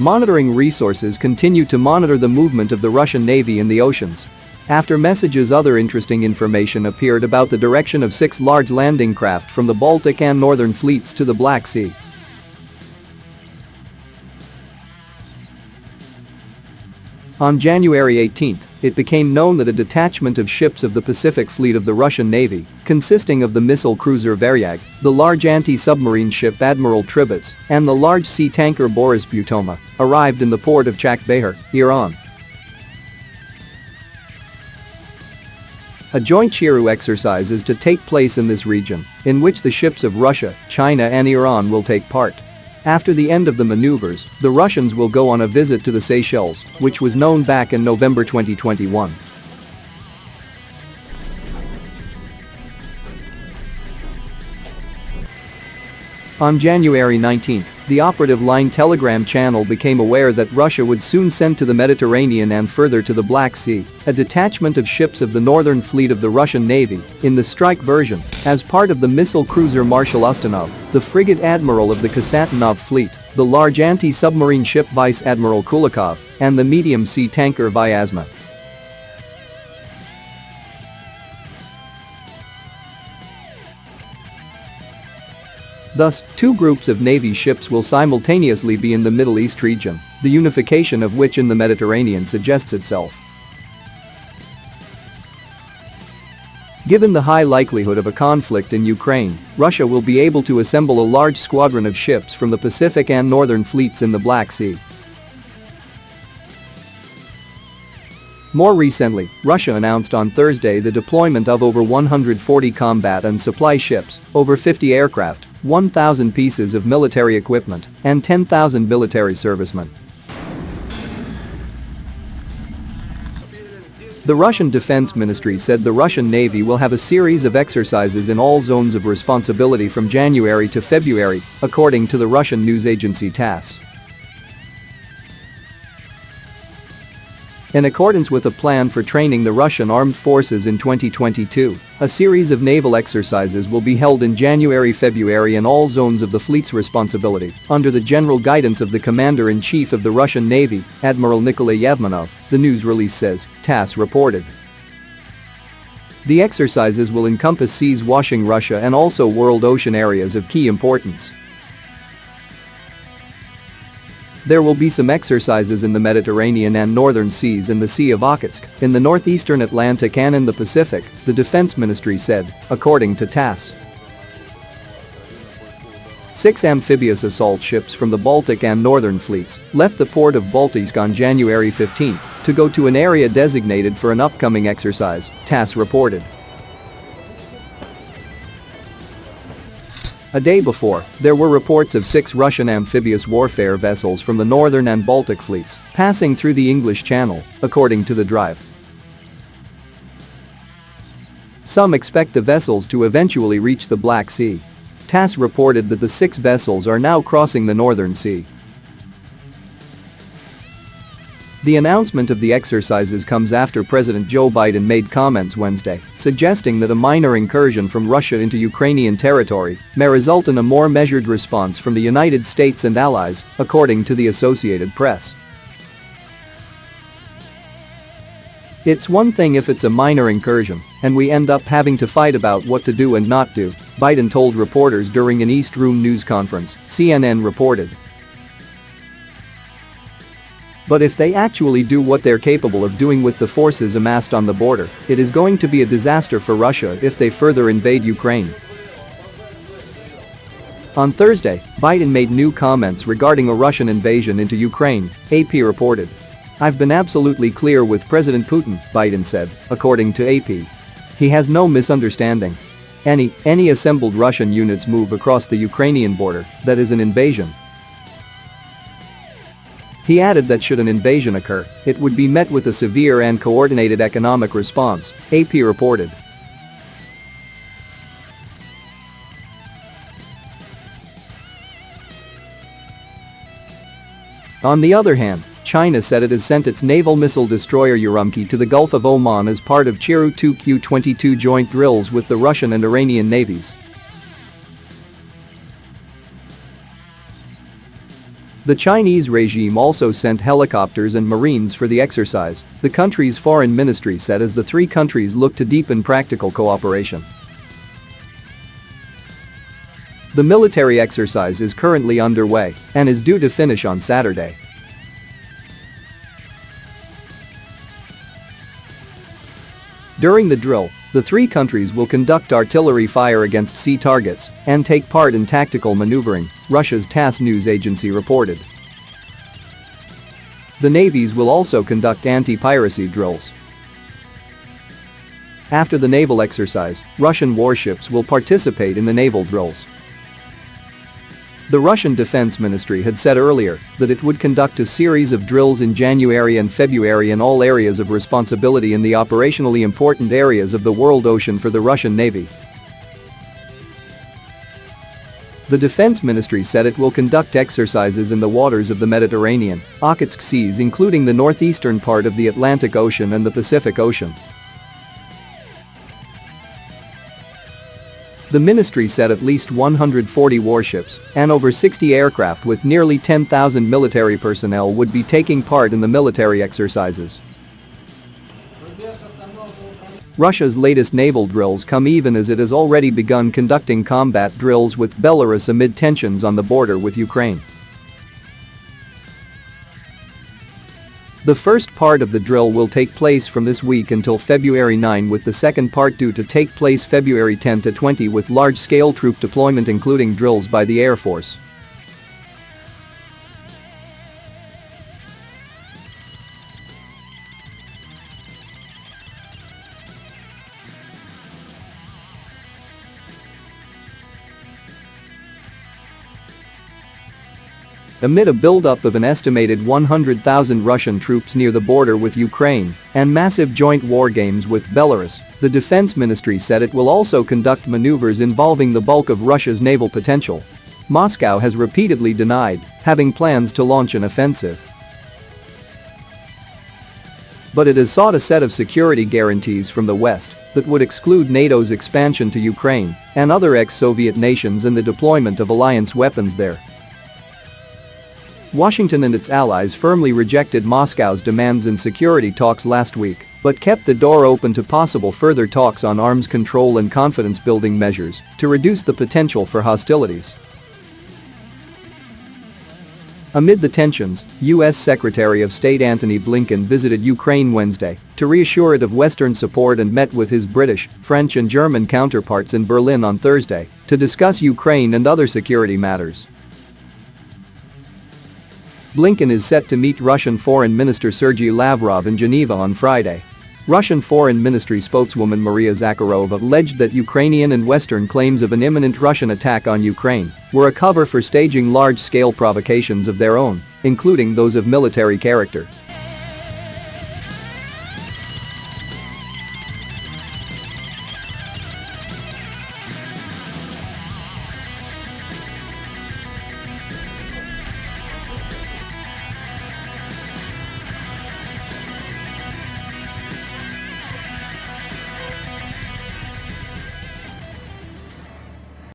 Monitoring resources continue to monitor the movement of the Russian Navy in the oceans. After messages, other interesting information appeared about the direction of 6 large landing craft from the Baltic and Northern fleets to the Black Sea. On January 18, it became known that a detachment of ships of the Pacific Fleet of the Russian Navy, consisting of the missile cruiser Varyag, the large anti-submarine ship Admiral Tribets, and the large sea tanker Boris Butoma, arrived in the port of Chak-Bahar, Iran. A joint Chiru exercise is to take place in this region, in which the ships of Russia, China and Iran will take part. After the end of the maneuvers, the Russians will go on a visit to the Seychelles, which was known back in November 2021. On January 19, the operative line Telegram channel became aware that Russia would soon send to the Mediterranean and further to the Black Sea a detachment of ships of the Northern Fleet of the Russian Navy, in the strike version, as part of the missile cruiser Marshal Ustinov, the frigate admiral of the Kasantanov fleet, the large anti-submarine ship Vice Admiral Kulikov, and the medium sea tanker Vyazma. Thus, 2 groups of Navy ships will simultaneously be in the Middle East region, the unification of which in the Mediterranean suggests itself. Given the high likelihood of a conflict in Ukraine, Russia will be able to assemble a large squadron of ships from the Pacific and Northern fleets in the Black Sea. More recently, Russia announced on Thursday the deployment of over 140 combat and supply ships, over 50 aircraft, 1,000 pieces of military equipment, and 10,000 military servicemen. The Russian Defense Ministry said the Russian Navy will have a series of exercises in all zones of responsibility from January to February, according to the Russian news agency TASS. In accordance with a plan for training the Russian armed forces in 2022, a series of naval exercises will be held in January-February in all zones of the fleet's responsibility, under the general guidance of the Commander-in-Chief of the Russian Navy, Admiral Nikolai Yevmenov, the news release says, TASS reported. The exercises will encompass seas washing Russia and also world ocean areas of key importance. There will be some exercises in the Mediterranean and Northern Seas and the Sea of Okhotsk, in the northeastern Atlantic and in the Pacific, the Defense Ministry said, according to TASS. 6 amphibious assault ships from the Baltic and Northern fleets left the port of Baltijsk on January 15 to go to an area designated for an upcoming exercise, TASS reported. A day before, there were reports of 6 Russian amphibious warfare vessels from the Northern and Baltic fleets passing through the English Channel, according to the Drive. Some expect the vessels to eventually reach the Black Sea. TASS reported that the 6 vessels are now crossing the Northern Sea. The announcement of the exercises comes after President Joe Biden made comments Wednesday, suggesting that a minor incursion from Russia into Ukrainian territory may result in a more measured response from the United States and allies, according to the Associated Press. It's one thing if it's a minor incursion, and we end up having to fight about what to do and not do, Biden told reporters during an East Room news conference, CNN reported. But if they actually do what they're capable of doing with the forces amassed on the border, it is going to be a disaster for Russia if they further invade Ukraine. On Thursday, Biden made new comments regarding a Russian invasion into Ukraine, AP reported. I've been absolutely clear with President Putin, Biden said, according to AP. He has no misunderstanding. Any assembled Russian units move across the Ukrainian border, that is an invasion. He added that should an invasion occur, it would be met with a severe and coordinated economic response, AP reported. On the other hand, China said it has sent its naval missile destroyer Urumqi to the Gulf of Oman as part of Chiru 2Q22 joint drills with the Russian and Iranian navies. The Chinese regime also sent helicopters and marines for the exercise, the country's foreign ministry said, as the three countries look to deepen practical cooperation. The military exercise is currently underway and is due to finish on Saturday. During the drill, the three countries will conduct artillery fire against sea targets and take part in tactical maneuvering, Russia's TASS news agency reported. The navies will also conduct anti-piracy drills. After the naval exercise, Russian warships will participate in the naval drills. The Russian Defense Ministry had said earlier that it would conduct a series of drills in January and February in all areas of responsibility in the operationally important areas of the world ocean for the Russian Navy. The Defense Ministry said it will conduct exercises in the waters of the Mediterranean, Okhotsk seas, including the northeastern part of the Atlantic Ocean and the Pacific Ocean. The ministry said at least 140 warships and over 60 aircraft with nearly 10,000 military personnel would be taking part in the military exercises. Russia's latest naval drills come even as it has already begun conducting combat drills with Belarus amid tensions on the border with Ukraine. The first part of the drill will take place from this week until February 9, with the second part due to take place February 10 to 20 with large-scale troop deployment including drills by the Air Force. Amid a buildup of an estimated 100,000 Russian troops near the border with Ukraine and massive joint war games with Belarus, the Defense Ministry said it will also conduct maneuvers involving the bulk of Russia's naval potential. Moscow has repeatedly denied having plans to launch an offensive, but it has sought a set of security guarantees from the West that would exclude NATO's expansion to Ukraine and other ex-Soviet nations and the deployment of alliance weapons there. Washington and its allies firmly rejected Moscow's demands in security talks last week, but kept the door open to possible further talks on arms control and confidence-building measures to reduce the potential for hostilities. Amid the tensions, U.S. Secretary of State Antony Blinken visited Ukraine Wednesday to reassure it of Western support and met with his British, French and German counterparts in Berlin on Thursday to discuss Ukraine and other security matters. Blinken is set to meet Russian Foreign Minister Sergei Lavrov in Geneva on Friday. Russian Foreign Ministry spokeswoman Maria Zakharova alleged that Ukrainian and Western claims of an imminent Russian attack on Ukraine were a cover for staging large-scale provocations of their own, including those of military character.